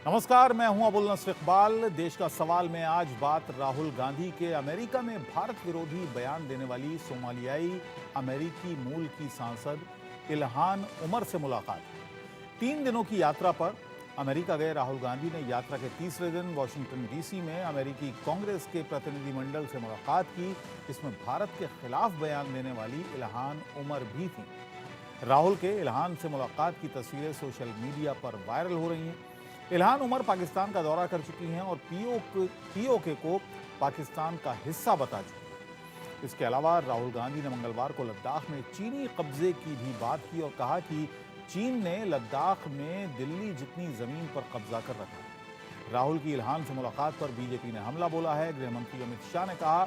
नमस्कार, मैं हूं अबुल नस्र इकबाल। देश का सवाल में आज बात राहुल गांधी के अमेरिका में भारत विरोधी बयान देने वाली सोमालियाई अमेरिकी मूल की सांसद इल्हान उमर से मुलाकात। 3 दिनों की यात्रा पर अमेरिका गए राहुल गांधी ने यात्रा के तीसरे दिन वॉशिंगटन डीसी में अमेरिकी कांग्रेस के प्रतिनिधिमंडल से मुलाकात की। इसमें भारत के खिलाफ बयान देने वाली इल्हान उमर भी थी। राहुल के इल्हान से मुलाकात की तस्वीरें सोशल मीडिया पर वायरल हो रही हैं। इल्हान उमर पाकिस्तान का दौरा कर चुकी हैं और पीओके को पाकिस्तान का हिस्सा बता चुकी हैं। इसके अलावा राहुल गांधी ने मंगलवार को लद्दाख में चीनी कब्जे की भी बात की और कहा कि चीन ने लद्दाख में दिल्ली जितनी जमीन पर कब्जा कर रखा है। राहुल की इल्हान से मुलाकात पर बीजेपी ने हमला बोला है। गृह मंत्री अमित शाह ने कहा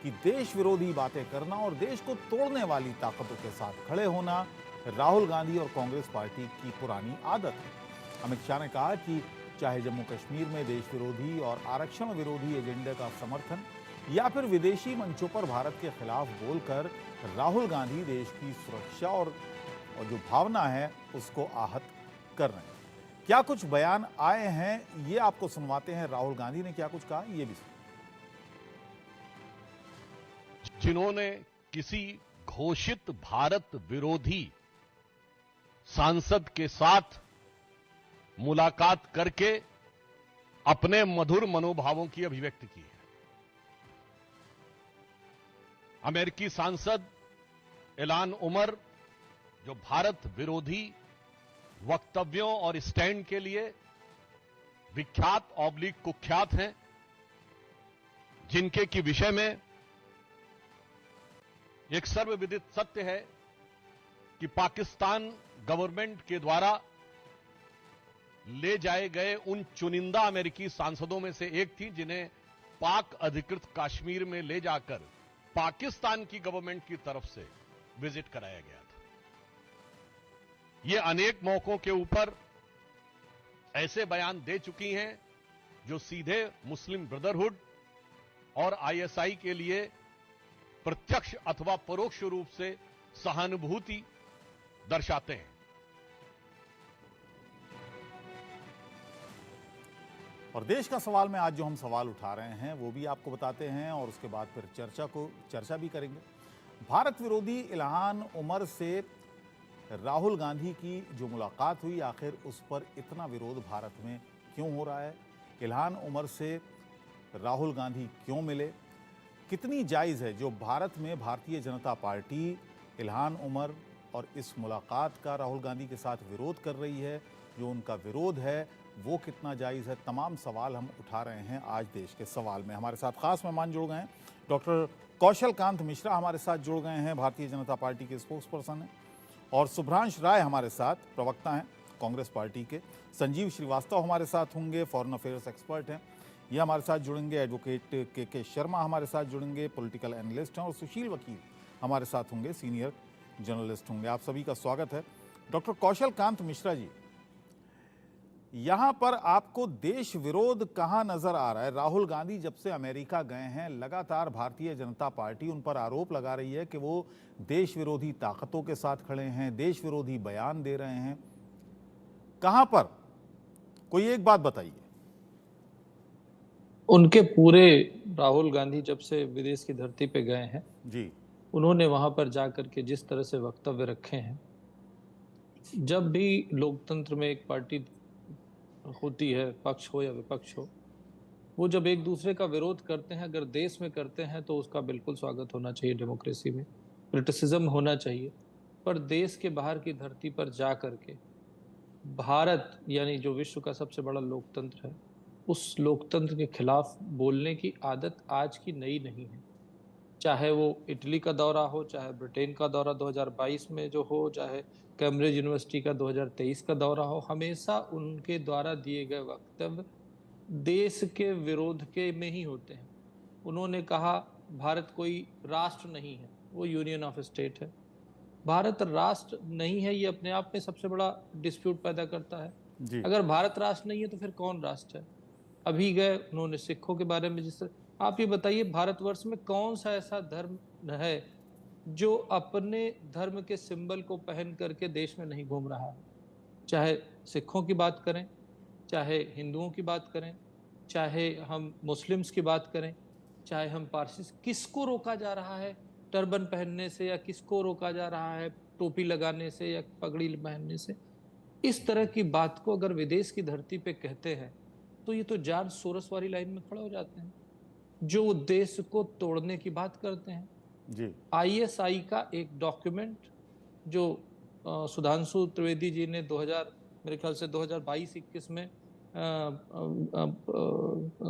कि देश विरोधी बातें करना और देश को तोड़ने वाली ताकतों के साथ खड़े होना राहुल गांधी और कांग्रेस पार्टी की पुरानी आदत है। अमित शाह ने कहा कि चाहे जम्मू कश्मीर में देश विरोधी और आरक्षण विरोधी एजेंडे का समर्थन या फिर विदेशी मंचों पर भारत के खिलाफ बोलकर राहुल गांधी देश की सुरक्षा और जो भावना है उसको आहत कर रहे हैं। क्या कुछ बयान आए हैं ये आपको सुनवाते हैं। राहुल गांधी ने क्या कुछ कहा ये भी सुनिए। जिन्होंने किसी घोषित भारत विरोधी सांसद के साथ मुलाकात करके अपने मधुर मनोभावों की अभिव्यक्ति की है। अमेरिकी सांसद इल्हान उमर जो भारत विरोधी वक्तव्यों और स्टैंड के लिए विख्यात ऑब्लिक कुख्यात हैं, जिनके की विषय में एक सर्वविदित सत्य है कि पाकिस्तान गवर्नमेंट के द्वारा ले जाए गए उन चुनिंदा अमेरिकी सांसदों में से एक थी जिन्हें पाक अधिकृत कश्मीर में ले जाकर पाकिस्तान की गवर्नमेंट की तरफ से विजिट कराया गया था। ये अनेक मौकों के ऊपर ऐसे बयान दे चुकी हैं जो सीधे मुस्लिम ब्रदरहुड और आईएसआई के लिए प्रत्यक्ष अथवा परोक्ष रूप से सहानुभूति दर्शाते हैं। और देश का सवाल में आज जो हम सवाल उठा रहे हैं वो भी आपको बताते हैं और उसके बाद फिर चर्चा भी करेंगे। भारत विरोधी इल्हान उमर से राहुल गांधी की जो मुलाकात हुई, आखिर उस पर इतना विरोध भारत में क्यों हो रहा है? इल्हान उमर से राहुल गांधी क्यों मिले? कितनी जायज़ है जो भारत में Bharatiya Janata party Ilhan Omar और इस मुलाकात का राहुल गांधी के साथ विरोध कर रही है? जो उनका विरोध है वो कितना जायज़ है? तमाम सवाल हम उठा रहे हैं आज देश के सवाल में। हमारे साथ खास मेहमान जुड़ गए हैं। डॉक्टर कौशल कांत मिश्रा हमारे साथ जुड़ गए हैं, भारतीय जनता पार्टी के स्पोक्स पर्सन हैं। और शुभ्रांश राय हमारे साथ प्रवक्ता हैं कांग्रेस पार्टी के। संजीव श्रीवास्तव हमारे साथ होंगे, फॉरेन अफेयर्स एक्सपर्ट हैं, ये हमारे साथ जुड़ेंगे। एडवोकेट के शर्मा हमारे साथ जुड़ेंगे, पॉलिटिकल एनालिस्ट हैं। और सुशील वकील हमारे साथ होंगे, सीनियर जर्नलिस्ट होंगे। आप सभी का स्वागत है। डॉक्टर कौशल कांत मिश्रा जी, यहां पर आपको देश विरोध कहां नजर आ रहा है? राहुल गांधी जब से अमेरिका गए हैं लगातार भारतीय जनता पार्टी उन पर आरोप लगा रही है कि वो देश विरोधी ताकतों के साथ खड़े हैं, देश विरोधी बयान दे रहे हैं। कहां पर? कोई एक बात बताइए। उनके पूरे राहुल गांधी जब से विदेश की धरती पे गए हैं जी, उन्होंने वहां पर जाकर के जिस तरह से वक्तव्य रखे हैं, जब भी लोकतंत्र में एक पार्टी होती है, पक्ष हो या विपक्ष हो, वो जब एक दूसरे का विरोध करते हैं, अगर देश में करते हैं तो उसका बिल्कुल स्वागत होना चाहिए। डेमोक्रेसी में क्रिटिसिज्म होना चाहिए, पर देश के बाहर की धरती पर जा करके भारत यानी जो विश्व का सबसे बड़ा लोकतंत्र है, उस लोकतंत्र के खिलाफ बोलने की आदत आज की नई नहीं है। चाहे वो इटली का दौरा हो, चाहे ब्रिटेन का दौरा 2022 में जो हो, चाहे कैम्ब्रिज यूनिवर्सिटी का 2023 का दौरा हो, हमेशा उनके द्वारा दिए गए वक्तव्य देश के विरोध के में ही होते हैं। उन्होंने कहा भारत कोई राष्ट्र नहीं है, वो यूनियन ऑफ स्टेट है। भारत राष्ट्र नहीं है, ये अपने आप में सबसे बड़ा डिस्प्यूट पैदा करता है। जी, अगर भारत राष्ट्र नहीं है तो फिर कौन राष्ट्र है? अभी गए उन्होंने सिखों के बारे में, जिस आप ये बताइए भारतवर्ष में कौन सा ऐसा धर्म है जो अपने धर्म के सिंबल को पहन करके देश में नहीं घूम रहा है? चाहे सिखों की बात करें, चाहे हिंदुओं की बात करें, चाहे हम मुस्लिम्स की बात करें, चाहे हम पारसी, किसको रोका जा रहा है टर्बन पहनने से, या किसको रोका जा रहा है टोपी लगाने से या पगड़ी पहनने से? इस तरह की बात को अगर विदेश की धरती पे कहते हैं तो ये तो जॉर्ज सोरस वाली लाइन में खड़े हो जाते हैं, जो उद्देश्य को तोड़ने की बात करते हैं। जी आईएसआई का एक डॉक्यूमेंट जो सुधांशु त्रिवेदी जी ने 2000 मेरे ख्याल से 2022-21 में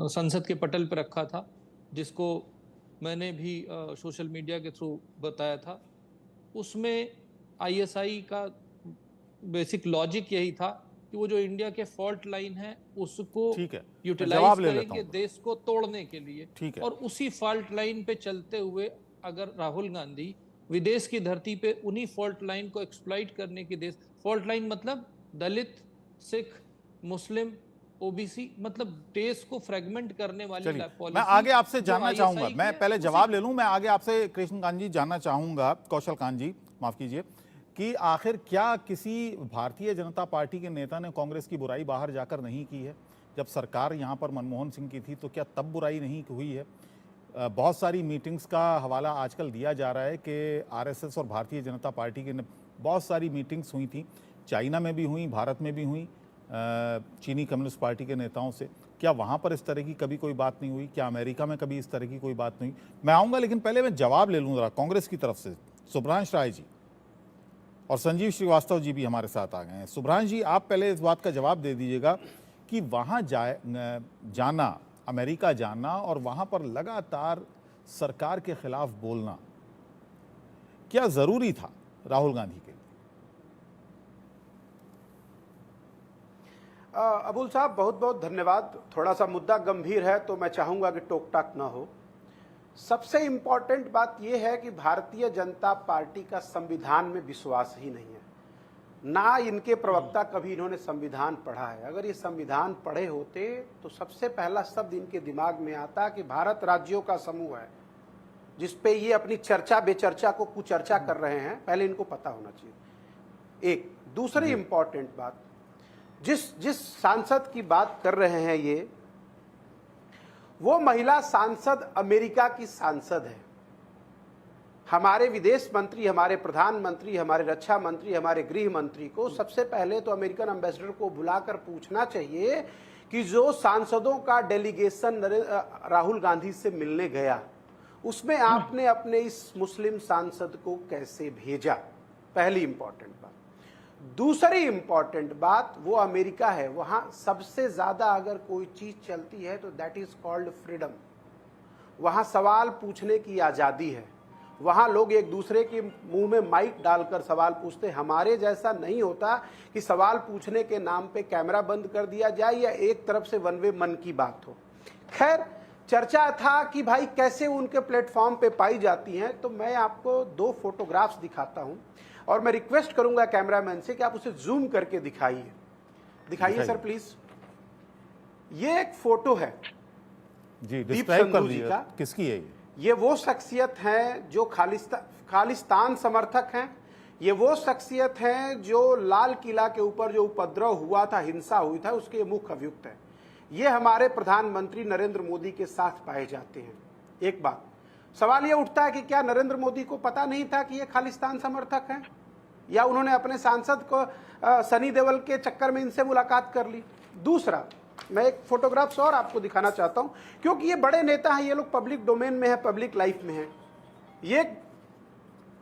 संसद के पटल पर रखा था, जिसको मैंने भी सोशल मीडिया के थ्रू बताया था। उसमें आईएसआई का बेसिक लॉजिक यही था कि वो जो इंडिया के फॉल्ट लाइन है उसको ठीक है, मैं यूटिलाइज जवाब ले लेता करेंगे हूं। देश को तोड़ने के लिए। ठीक है। और उसी फॉल्ट लाइन पे चलते हुए अगर राहुल गांधी विदेश की धरती पे उन्हीं फॉल्ट लाइन को एक्सप्लॉइट करने की, देश फॉल्ट लाइन मतलब दलित, सिख, मुस्लिम, ओबीसी, मतलब देश को फ्रेगमेंट करने वाली चलिए, पॉलिसी। मैं आगे आपसे जो जानना ISI चाहूंगा, की मैं है, पहले उसी- जवाब ले लूं। मैं आगे आपसे कृष्णकांत जी जानना चाहूंगा, कौशल कांत जी माफ कीजिए, कि आखिर क्या किसी भारतीय जनता पार्टी के नेता ने कांग्रेस की बुराई बाहर जाकर नहीं की है? जब सरकार यहाँ पर मनमोहन सिंह की थी तो क्या तब बुराई नहीं हुई है? बहुत सारी मीटिंग्स का हवाला आजकल दिया जा रहा है कि आरएसएस और भारतीय जनता पार्टी के बहुत सारी मीटिंग्स हुई थी, चाइना में भी हुई, भारत में भी हुई, चीनी कम्युनिस्ट पार्टी के नेताओं से। क्या वहाँ पर इस तरह की कभी कोई बात नहीं हुई? क्या अमेरिका में कभी इस तरह की कोई बात नहीं हुई? मैं आऊँगा, लेकिन पहले मैं जवाब ले लूँ ज़रा कांग्रेस की तरफ से। सुभ्रांश राय जी और संजीव श्रीवास्तव जी भी हमारे साथ आ गए हैं। सुभ्रांश जी, आप पहले इस बात का जवाब दे दीजिएगा कि वहाँ जाना, अमेरिका जाना और वहाँ पर लगातार सरकार के खिलाफ बोलना क्या ज़रूरी था राहुल गांधी के लिए? अबुल साहब, बहुत बहुत धन्यवाद। थोड़ा सा मुद्दा गंभीर है तो मैं चाहूँगा कि टोक टाक ना हो। सबसे इम्पॉर्टेंट बात यह है कि भारतीय जनता पार्टी का संविधान में विश्वास ही नहीं है, ना इनके प्रवक्ता कभी इन्होंने संविधान पढ़ा है। अगर ये संविधान पढ़े होते तो सबसे पहला शब्द इनके दिमाग में आता कि भारत राज्यों का समूह है, जिसपे ये अपनी चर्चा बेचर्चा को कुचर्चा कर रहे हैं। पहले इनको पता होना चाहिए। एक दूसरी इंपॉर्टेंट बात, जिस सांसद की बात कर रहे हैं ये, वो महिला सांसद अमेरिका की सांसद है। हमारे विदेश मंत्री, हमारे प्रधानमंत्री, हमारे रक्षा मंत्री, हमारे गृह मंत्री को सबसे पहले तो अमेरिकन एम्बेसडर को बुलाकर पूछना चाहिए कि जो सांसदों का डेलीगेशन राहुल गांधी से मिलने गया, उसमें आपने अपने इस मुस्लिम सांसद को कैसे भेजा? पहली इंपॉर्टेंट बात। दूसरी इंपॉर्टेंट बात, वो अमेरिका है, वहां सबसे ज्यादा अगर कोई चीज चलती है तो दैट इज कॉल्ड फ्रीडम। वहां सवाल पूछने की आजादी है। वहां लोग एक दूसरे के मुंह में माइक डालकर सवाल पूछते। हमारे जैसा नहीं होता कि सवाल पूछने के नाम पे कैमरा बंद कर दिया जाए या एक तरफ से वन वे मन की बात हो। खैर, चर्चा था कि भाई कैसे उनके प्लेटफॉर्म पे पाई जाती हैं, तो मैं आपको दो फोटोग्राफ्स दिखाता हूं और मैं रिक्वेस्ट करूंगा कैमरामैन से कि आप उसे जूम करके दिखाइए सर प्लीज। ये एक फोटो है जी, दीप डिस्क्राइब कर संधू जी दीजिए, का। किसकी है ये वो शख्सियत हैं जो खालिस्तान समर्थक हैं। ये वो शख्सियत हैं जो लाल किला के ऊपर जो उपद्रव हुआ था, हिंसा हुई था, उसके मुख्य अभियुक्त हैं। ये हमारे प्रधानमंत्री नरेंद्र मोदी के साथ पाए जाते हैं। एक बात, सवाल ये उठता है कि क्या नरेंद्र मोदी को पता नहीं था कि ये खालिस्तान समर्थक हैं, या उन्होंने अपने सांसद को सनी देओल के चक्कर में इनसे मुलाकात कर ली? दूसरा, मैं एक फोटोग्राफ्स और आपको दिखाना चाहता हूं, क्योंकि ये बड़े नेता हैं, ये लोग पब्लिक डोमेन में है, पब्लिक लाइफ में है। ये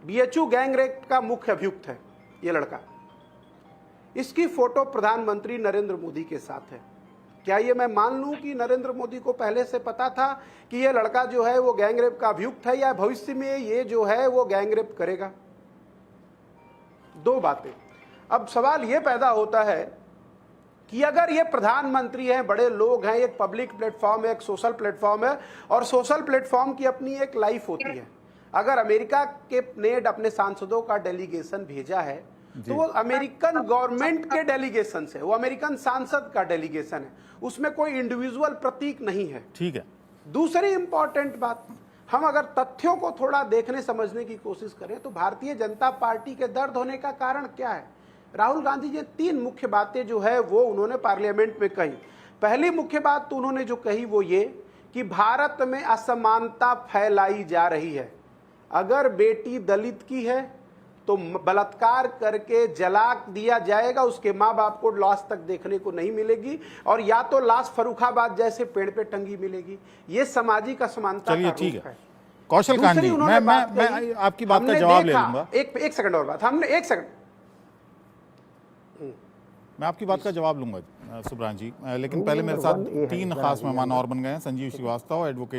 बीएचयू गैंग रेप का मुख्य अभियुक्त है ये लड़का। इसकी फोटो प्रधानमंत्री नरेंद्र मोदी के साथ है। क्या ये मैं मान लूं कि नरेंद्र मोदी को पहले से पता था कि ये लड़का जो है वो गैंग रेप का अभियुक्त है, या भविष्य में ये जो है वो गैंग रेप करेगा? दो बातें। अब सवाल ये पैदा होता है कि अगर ये प्रधानमंत्री हैं, बड़े लोग हैं, एक पब्लिक प्लेटफॉर्म है, एक सोशल प्लेटफॉर्म है, और सोशल प्लेटफॉर्म की अपनी एक लाइफ होती है। अगर अमेरिका के ने अपने सांसदों का डेलीगेशन भेजा है तो वो अमेरिकन गवर्नमेंट के डेलीगेशन से, वो अमेरिकन सांसद का डेलीगेशन है, उसमें कोई इंडिविजुअल प्रतीक नहीं है। ठीक है। दूसरी इंपॉर्टेंट बात, हम अगर तथ्यों को थोड़ा देखने समझने की कोशिश करें तो भारतीय जनता पार्टी के दर्द होने का कारण क्या है? राहुल गांधी जी 3 मुख्य बातें जो है वो उन्होंने पार्लियामेंट में कही। पहली मुख्य बात तो उन्होंने जो कही वो ये कि भारत में असमानता फैलाई जा रही है। अगर बेटी दलित की है तो बलात्कार करके जला दिया जाएगा, उसके माँ बाप को लाश तक देखने को नहीं मिलेगी, और या तो लाश फर्रुखाबाद जैसे पेड़ पे टंगी मिलेगी। ये सामाजिक असमानता चलिए का ठीक रूप है। कौशल दूसरी कांत जी, उन्होंने मैं बात कही, आपकी बात का हमने जवाब ले देखा- लूंगा। एक सेकंड और बात, हमने एक सेकंड मैं आपकी बात का जवाब लूंगा सुब्रान जी, लेकिन पहले मेरे साथ 3 खास मेहमान और बन गए हैं। संजीव श्रीवास्तव, एडवोकेट